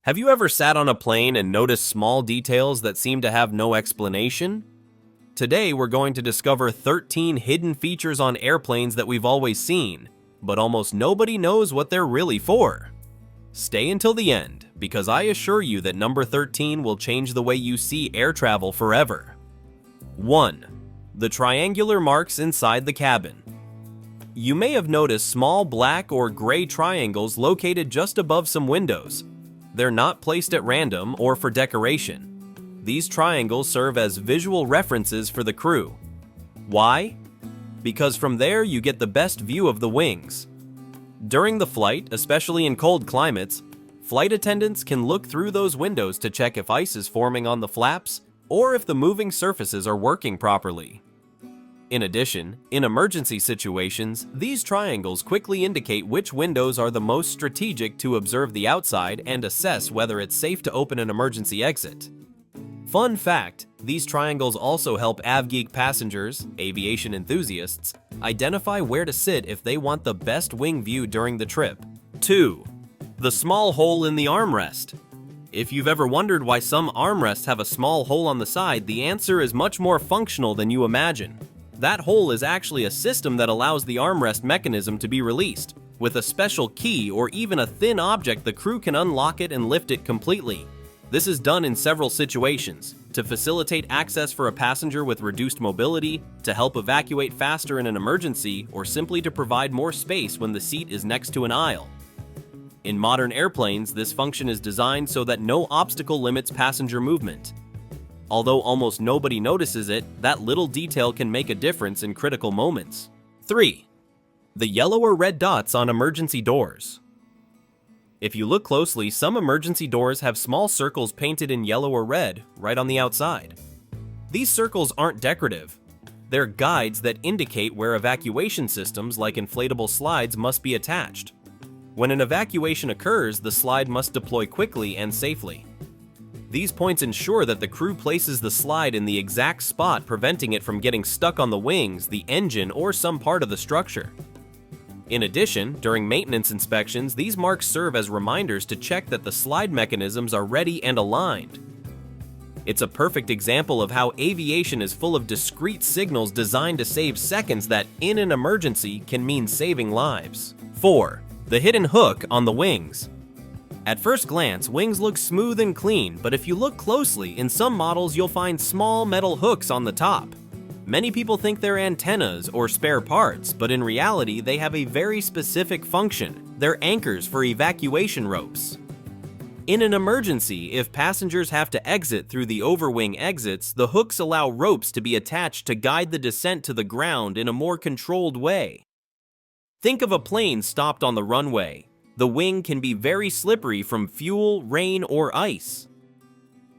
Have you ever sat on a plane and noticed small details that seem to have no explanation? Today, we're going to discover 13 hidden features on airplanes that we've always seen, but almost nobody knows what they're really for. Stay until the end, because I assure you that number 13 will change the way you see air travel forever. 1. The triangular marks inside the cabin. You may have noticed small black or gray triangles located just above some windows. They're not placed at random or for decoration. These triangles serve as visual references for the crew. Why? Because from there you get the best view of the wings. During the flight, especially in cold climates, flight attendants can look through those windows to check if ice is forming on the flaps or if the moving surfaces are working properly. In addition, in emergency situations, these triangles quickly indicate which windows are the most strategic to observe the outside and assess whether it's safe to open an emergency exit. Fun fact, these triangles also help AvGeek passengers, aviation enthusiasts, identify where to sit if they want the best wing view during the trip. 2. The small hole in the armrest. If you've ever wondered why some armrests have a small hole on the side, the answer is much more functional than you imagine. That hole is actually a system that allows the armrest mechanism to be released. With a special key or even a thin object, the crew can unlock it and lift it completely. This is done in several situations: to facilitate access for a passenger with reduced mobility, to help evacuate faster in an emergency, or simply to provide more space when the seat is next to an aisle. In modern airplanes, this function is designed so that no obstacle limits passenger movement. Although almost nobody notices it, that little detail can make a difference in critical moments. 3. The yellow or red dots on emergency doors. If you look closely, some emergency doors have small circles painted in yellow or red right on the outside. These circles aren't decorative. They're guides that indicate where evacuation systems like inflatable slides must be attached. When an evacuation occurs, the slide must deploy quickly and safely. These points ensure that the crew places the slide in the exact spot, preventing it from getting stuck on the wings, the engine, or some part of the structure. In addition, during maintenance inspections, these marks serve as reminders to check that the slide mechanisms are ready and aligned. It's a perfect example of how aviation is full of discrete signals designed to save seconds that, in an emergency, can mean saving lives. 4. The hidden hook on the wings. At first glance, wings look smooth and clean, but if you look closely, in some models you'll find small metal hooks on the top. Many people think they're antennas or spare parts, but in reality they have a very specific function. They're anchors for evacuation ropes. In an emergency, if passengers have to exit through the overwing exits, the hooks allow ropes to be attached to guide the descent to the ground in a more controlled way. Think of a plane stopped on the runway. The wing can be very slippery from fuel, rain, or ice.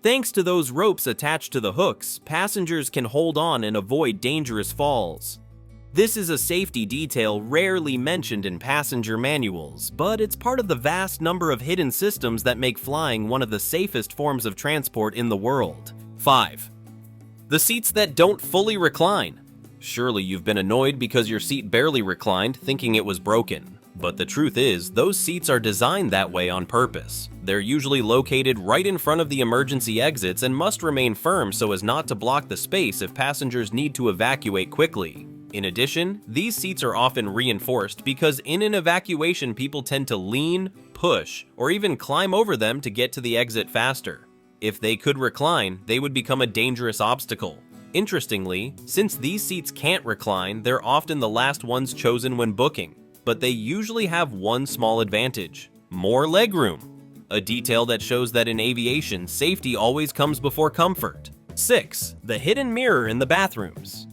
Thanks to those ropes attached to the hooks, passengers can hold on and avoid dangerous falls. This is a safety detail rarely mentioned in passenger manuals, but it's part of the vast number of hidden systems that make flying one of the safest forms of transport in the world. 5. The seats that don't fully recline. Surely you've been annoyed because your seat barely reclined, thinking it was broken. But the truth is, those seats are designed that way on purpose. They're usually located right in front of the emergency exits and must remain firm so as not to block the space if passengers need to evacuate quickly. In addition, these seats are often reinforced because in an evacuation people tend to lean, push, or even climb over them to get to the exit faster. If they could recline, they would become a dangerous obstacle. Interestingly, since these seats can't recline, they're often the last ones chosen when booking. But they usually have one small advantage: more legroom. A detail that shows that in aviation, safety always comes before comfort. 6. The hidden mirror in the bathrooms.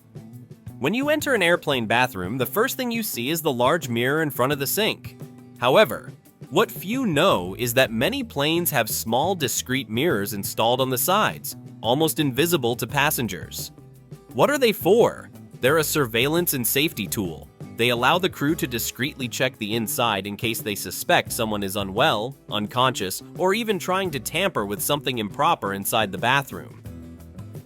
When you enter an airplane bathroom, the first thing you see is the large mirror in front of the sink. However, what few know is that many planes have small discrete mirrors installed on the sides, almost invisible to passengers. What are they for? They're a surveillance and safety tool. They allow the crew to discreetly check the inside in case they suspect someone is unwell, unconscious, or even trying to tamper with something improper inside the bathroom.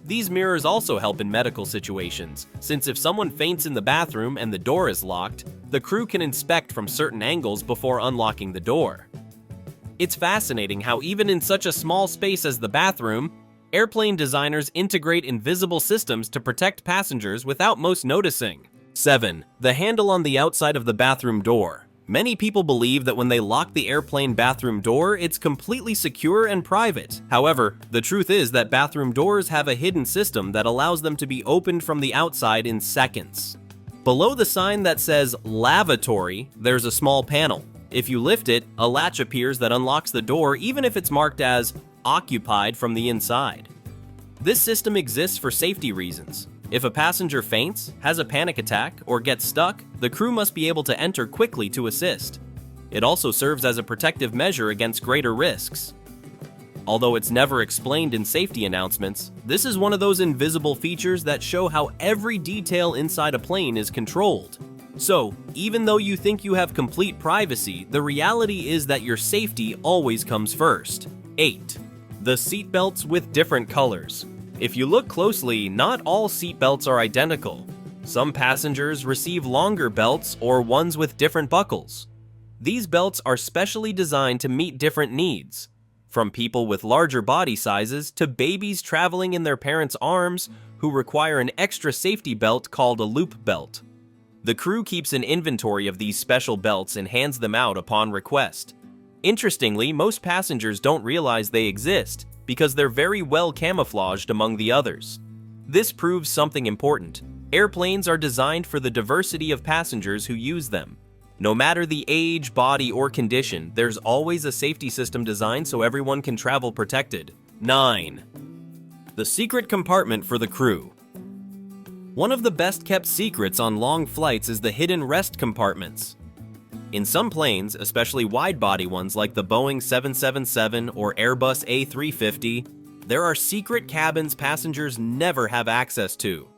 These mirrors also help in medical situations, since if someone faints in the bathroom and the door is locked, the crew can inspect from certain angles before unlocking the door. It's fascinating how even in such a small space as the bathroom, airplane designers integrate invisible systems to protect passengers without most noticing. 7. The handle on the outside of the bathroom door. Many people believe that when they lock the airplane bathroom door, it's completely secure and private. However, the truth is that bathroom doors have a hidden system that allows them to be opened from the outside in seconds. Below the sign that says lavatory, there's a small panel. If you lift it, a latch appears that unlocks the door even if it's marked as occupied from the inside. This system exists for safety reasons. If a passenger faints, has a panic attack, or gets stuck, the crew must be able to enter quickly to assist. It also serves as a protective measure against greater risks. Although it's never explained in safety announcements, this is one of those invisible features that show how every detail inside a plane is controlled. So, even though you think you have complete privacy, the reality is that your safety always comes first. 8. The seatbelts with different colors. If you look closely, not all seatbelts are identical. Some passengers receive longer belts or ones with different buckles. These belts are specially designed to meet different needs, from people with larger body sizes to babies traveling in their parents' arms who require an extra safety belt called a loop belt. The crew keeps an inventory of these special belts and hands them out upon request. Interestingly, most passengers don't realize they exist because they're very well camouflaged among the others. This proves something important. Airplanes are designed for the diversity of passengers who use them. No matter the age, body, or condition, there's always a safety system designed so everyone can travel protected. 9. The secret compartment for the crew. One of the best-kept secrets on long flights is the hidden rest compartments. In some planes, especially wide-body ones like the Boeing 777 or Airbus A350, there are secret cabins passengers never have access to.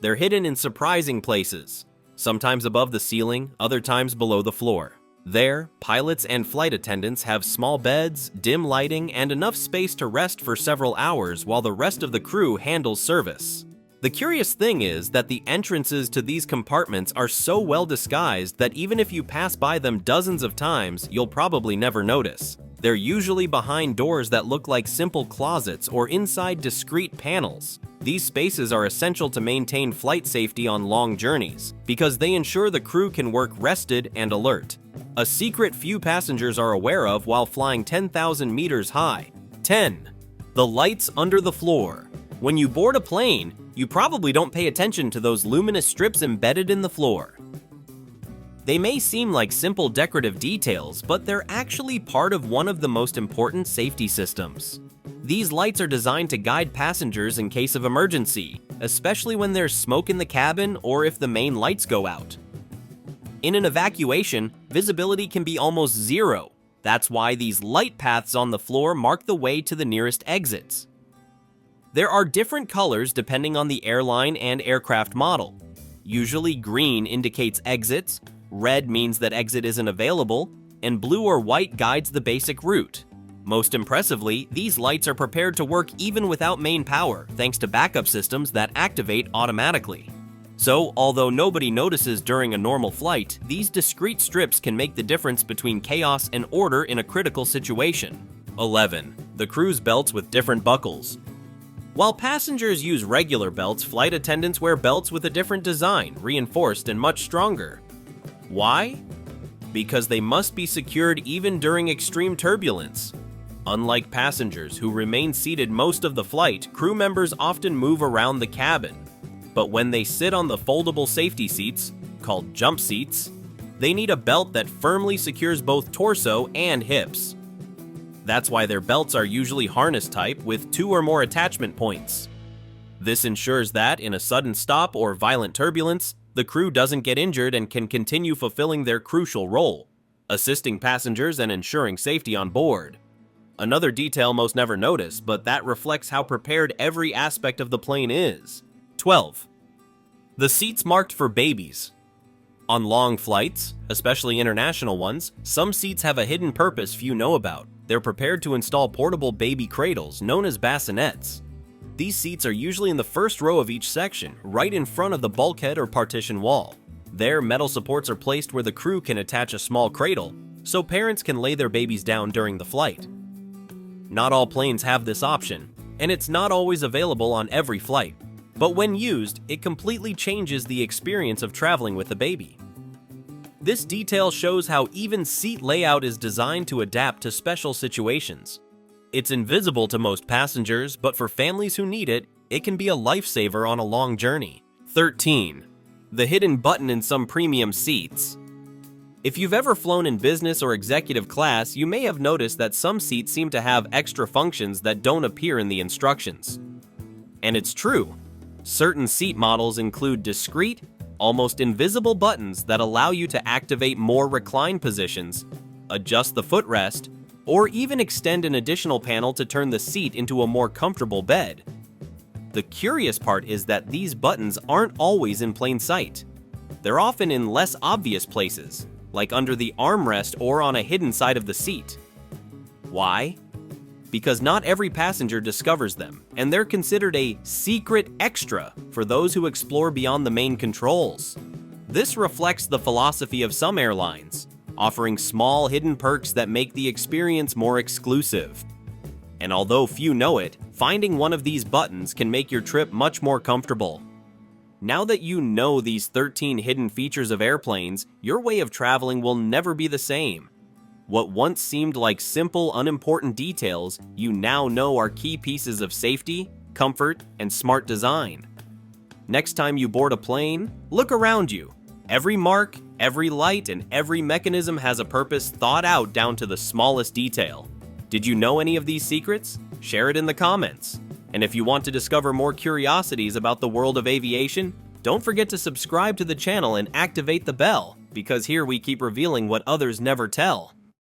They're hidden in surprising places, sometimes above the ceiling, other times below the floor. There, pilots and flight attendants have small beds, dim lighting, and enough space to rest for several hours while the rest of the crew handles service. The curious thing is that the entrances to these compartments are so well disguised that even if you pass by them dozens of times, you'll probably never notice. They're usually behind doors that look like simple closets or inside discrete panels. These spaces are essential to maintain flight safety on long journeys because they ensure the crew can work rested and alert. A secret few passengers are aware of while flying 10,000 meters high. 10. The lights under the floor. When you board a plane, you probably don't pay attention to those luminous strips embedded in the floor. They may seem like simple decorative details, but they're actually part of one of the most important safety systems. These lights are designed to guide passengers in case of emergency, especially when there's smoke in the cabin or if the main lights go out. In an evacuation, visibility can be almost zero. That's why these light paths on the floor mark the way to the nearest exits. There are different colors depending on the airline and aircraft model. Usually green indicates exits, red means that exit isn't available, and blue or white guides the basic route. Most impressively, these lights are prepared to work even without main power thanks to backup systems that activate automatically. So, although nobody notices during a normal flight, these discrete strips can make the difference between chaos and order in a critical situation. 11. The crew's belts with different buckles. While passengers use regular belts, flight attendants wear belts with a different design, reinforced and much stronger. Why? Because they must be secured even during extreme turbulence. Unlike passengers who remain seated most of the flight, crew members often move around the cabin. But when they sit on the foldable safety seats, called jump seats, they need a belt that firmly secures both torso and hips. That's why their belts are usually harness type with 2 or more attachment points. This ensures that, in a sudden stop or violent turbulence, the crew doesn't get injured and can continue fulfilling their crucial role, assisting passengers and ensuring safety on board. Another detail most never notice, but that reflects how prepared every aspect of the plane is. 12. The seats marked for babies. On long flights, especially international ones, some seats have a hidden purpose few know about. They're prepared to install portable baby cradles known as bassinets. These seats are usually in the first row of each section, right in front of the bulkhead or partition wall. There, metal supports are placed where the crew can attach a small cradle, so parents can lay their babies down during the flight. Not all planes have this option, and it's not always available on every flight, but when used, it completely changes the experience of traveling with the baby. This detail shows how even seat layout is designed to adapt to special situations. It's invisible to most passengers, but for families who need it, it can be a lifesaver on a long journey. 13. The hidden button in some premium seats. If you've ever flown in business or executive class, you may have noticed that some seats seem to have extra functions that don't appear in the instructions. And it's true. Certain seat models include discrete, almost invisible buttons that allow you to activate more recline positions, adjust the footrest, or even extend an additional panel to turn the seat into a more comfortable bed. The curious part is that these buttons aren't always in plain sight. They're often in less obvious places, like under the armrest or on a hidden side of the seat. Why? Because not every passenger discovers them, and they're considered a secret extra for those who explore beyond the main controls. This reflects the philosophy of some airlines, offering small hidden perks that make the experience more exclusive. And although few know it, finding one of these buttons can make your trip much more comfortable. Now that you know these 13 hidden features of airplanes, your way of traveling will never be the same. What once seemed like simple, unimportant details, you now know are key pieces of safety, comfort, and smart design. Next time you board a plane, look around you. Every mark, every light, and every mechanism has a purpose thought out down to the smallest detail. Did you know any of these secrets? Share it in the comments. And if you want to discover more curiosities about the world of aviation, don't forget to subscribe to the channel and activate the bell, because here we keep revealing what others never tell.